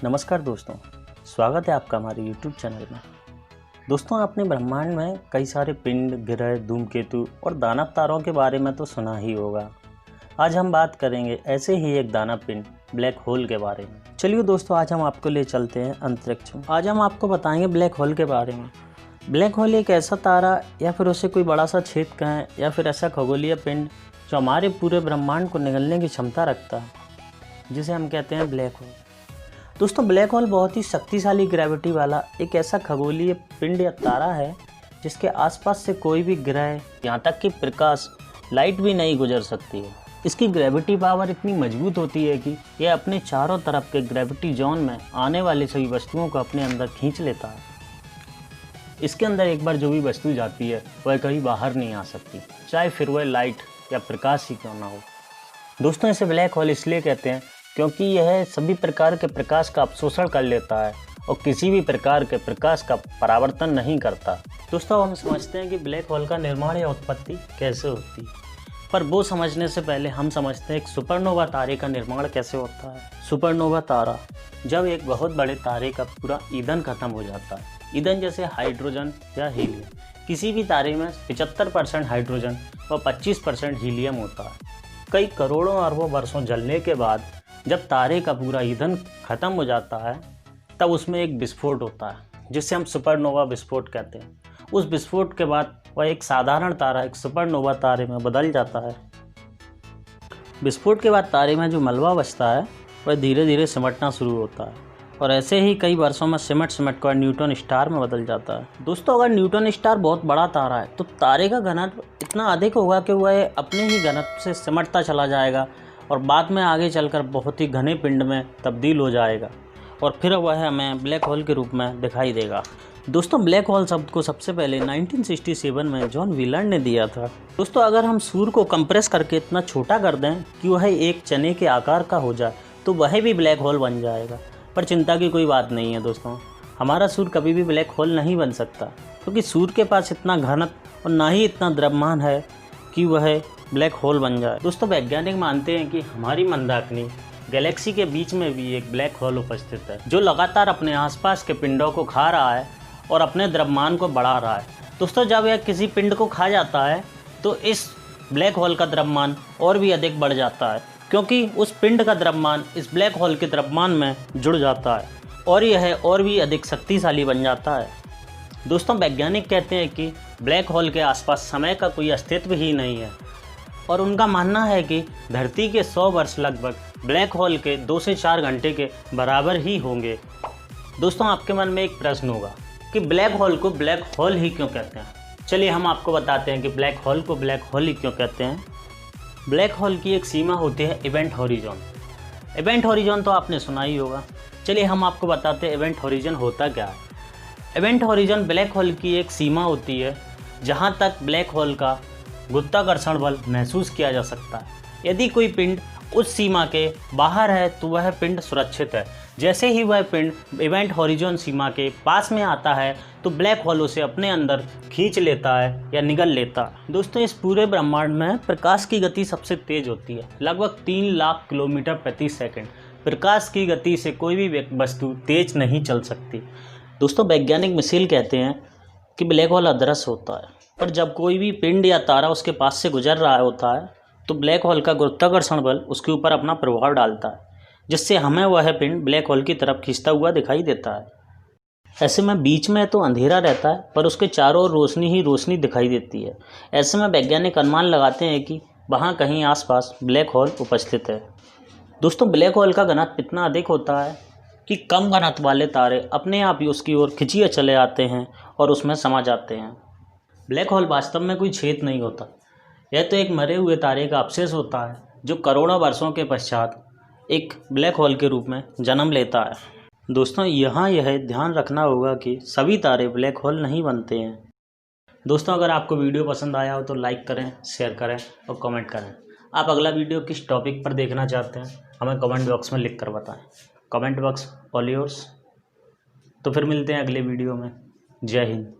नमस्कार दोस्तों, स्वागत है आपका हमारे YouTube चैनल में। दोस्तों, आपने ब्रह्मांड में कई सारे पिंड, ग्रह, धूमकेतु और दानव तारों के बारे में तो सुना ही होगा। आज हम बात करेंगे ऐसे ही एक दानव पिंड, ब्लैक होल के बारे में। चलिए दोस्तों, आज हम आपको ले चलते हैं अंतरिक्ष में। आज हम आपको बताएंगे ब्लैक होल के बारे में। ब्लैक होल एक ऐसा तारा या फिर उसे कोई बड़ा सा छेद कहें या फिर ऐसा खगोलीय पिंड जो हमारे पूरे ब्रह्मांड को निगलने की क्षमता रखता है, जिसे हम कहते हैं ब्लैक होल। दोस्तों, ब्लैक होल बहुत ही शक्तिशाली ग्रेविटी वाला एक ऐसा खगोलीय पिंड या तारा है जिसके आसपास से कोई भी ग्रह, यहाँ तक कि प्रकाश, लाइट भी नहीं गुजर सकती है। इसकी ग्रेविटी पावर इतनी मजबूत होती है कि यह अपने चारों तरफ के ग्रेविटी जोन में आने वाली सभी वस्तुओं को अपने अंदर खींच लेता है। इसके अंदर एक बार जो भी वस्तु जाती है वह कभी बाहर नहीं आ सकती, चाहे फिर वह लाइट या प्रकाश ही क्यों ना हो। दोस्तों, इसे ब्लैक होल इसलिए कहते हैं क्योंकि यह सभी प्रकार के प्रकाश का अवशोषण कर लेता है और किसी भी प्रकार के प्रकाश का परावर्तन नहीं करता। दोस्तों, हम समझते हैं कि ब्लैक होल का निर्माण या उत्पत्ति कैसे होती है, पर वो समझने से पहले हम समझते हैं एक सुपरनोवा तारे का निर्माण कैसे होता है। सुपरनोवा तारा जब एक बहुत बड़े तारे का पूरा ईंधन खत्म हो जाता है, ईंधन जैसे हाइड्रोजन या हीलियम, किसी भी तारे में 75% हाइड्रोजन व 25% हीलियम होता है। कई करोड़ों अरबों वर्षों जलने के बाद जब तारे का पूरा ईंधन खत्म हो जाता है, तब उसमें एक विस्फोट होता है जिसे हम सुपरनोवा विस्फोट कहते हैं। उस विस्फोट के बाद वह एक साधारण तारा एक सुपरनोवा तारे में बदल जाता है। विस्फोट के बाद तारे में जो मलबा बचता है वह धीरे धीरे सिमटना शुरू होता है और ऐसे ही कई वर्षों में सिमट कर न्यूट्रॉन स्टार में बदल जाता है। दोस्तों, अगर न्यूट्रॉन स्टार बहुत बड़ा तारा है तो तारे का घनत्व इतना अधिक होगा कि वह अपने ही घनत्व से सिमटता चला जाएगा और बाद में आगे चलकर बहुत ही घने पिंड में तब्दील हो जाएगा और फिर वह हमें ब्लैक होल के रूप में दिखाई देगा। दोस्तों, ब्लैक होल शब्द को सबसे पहले 1967 में जॉन व्हीलर ने दिया था। दोस्तों, अगर हम सूर्य को कंप्रेस करके इतना छोटा कर दें कि वह एक चने के आकार का हो जाए तो वह भी ब्लैक होल बन जाएगा। पर चिंता की कोई बात नहीं है दोस्तों, हमारा सूर्य कभी भी ब्लैक होल नहीं बन सकता, क्योंकि सूर्य के पास इतना घनत्व और ना ही इतना द्रव्यमान है कि वह ब्लैक होल बन जाए। दोस्तों, वैज्ञानिक मानते हैं कि हमारी मंदाकिनी गैलेक्सी के बीच में भी एक ब्लैक होल उपस्थित है जो लगातार अपने आसपास के पिंडों को खा रहा है और अपने द्रव्यमान को बढ़ा रहा है। दोस्तों, जब यह किसी पिंड को खा जाता है तो इस ब्लैक होल का द्रव्यमान और भी अधिक बढ़ जाता है, क्योंकि उस पिंड का द्रव्यमान इस ब्लैक होल के द्रव्यमान में जुड़ जाता है और यह और भी अधिक शक्तिशाली बन जाता है। दोस्तों, वैज्ञानिक कहते हैं कि ब्लैक होल के आसपास समय का कोई अस्तित्व ही नहीं है और उनका मानना है कि धरती के 100 वर्ष लगभग ब्लैक होल के 2 से 4 घंटे के बराबर ही होंगे। दोस्तों, आपके मन में एक प्रश्न होगा कि ब्लैक होल को ब्लैक होल ही क्यों कहते हैं। चलिए हम आपको बताते हैं कि ब्लैक होल को ब्लैक होल ही क्यों कहते हैं। ब्लैक होल की एक सीमा होती है इवेंट हॉरिजॉन। इवेंट हॉरिजॉन तो आपने सुना ही होगा। चलिए हम आपको बताते हैं इवेंट हॉरिजॉन होता क्या है। इवेंट हॉरिजॉन ब्लैक होल की एक सीमा होती है जहाँ तक ब्लैक होल का गुरुत्वाकर्षण बल महसूस किया जा सकता है। यदि कोई पिंड उस सीमा के बाहर है तो वह पिंड सुरक्षित है। जैसे ही वह पिंड इवेंट हॉरिजॉन सीमा के पास में आता है तो ब्लैक होल उसे अपने अंदर खींच लेता है या निगल लेता है। दोस्तों, इस पूरे ब्रह्मांड में प्रकाश की गति सबसे तेज होती है, लगभग 3 लाख किलोमीटर प्रति सेकंड। प्रकाश की गति से कोई भी वस्तु तेज नहीं चल सकती। दोस्तों, वैज्ञानिक मिशेल कहते हैं कि ब्लैक होल अदृश्य होता है, पर जब कोई भी पिंड या तारा उसके पास से गुजर रहा होता है तो ब्लैक होल का गुरुत्वाकर्षण बल उसके ऊपर अपना प्रभाव डालता है, जिससे हमें वह पिंड ब्लैक होल की तरफ खींचता हुआ दिखाई देता है। ऐसे में बीच में तो अंधेरा रहता है पर उसके चारों ओर रोशनी ही रोशनी दिखाई देती है। ऐसे में वैज्ञानिक अनुमान लगाते हैं कि वहाँ कहीं आसपास ब्लैक होल उपस्थित है। दोस्तों, ब्लैक होल का घनत्व इतना अधिक होता है कि कम घनत्व वाले तारे अपने आप ही उसकी ओर खिंचिए चले आते हैं और उसमें समा जाते हैं। ब्लैक होल वास्तव में कोई छेद नहीं होता, यह तो एक मरे हुए तारे का अवशेष होता है जो करोड़ों वर्षों के पश्चात एक ब्लैक होल के रूप में जन्म लेता है। दोस्तों, यहाँ यह ध्यान रखना होगा कि सभी तारे ब्लैक होल नहीं बनते हैं। दोस्तों, अगर आपको वीडियो पसंद आया हो तो लाइक करें, शेयर करें और कमेंट करें। आप अगला वीडियो किस टॉपिक पर देखना चाहते हैं हमें कमेंट बॉक्स में लिख कर बताएं। Comment box all yours. तो फिर मिलते हैं अगले वीडियो में। जय हिंद।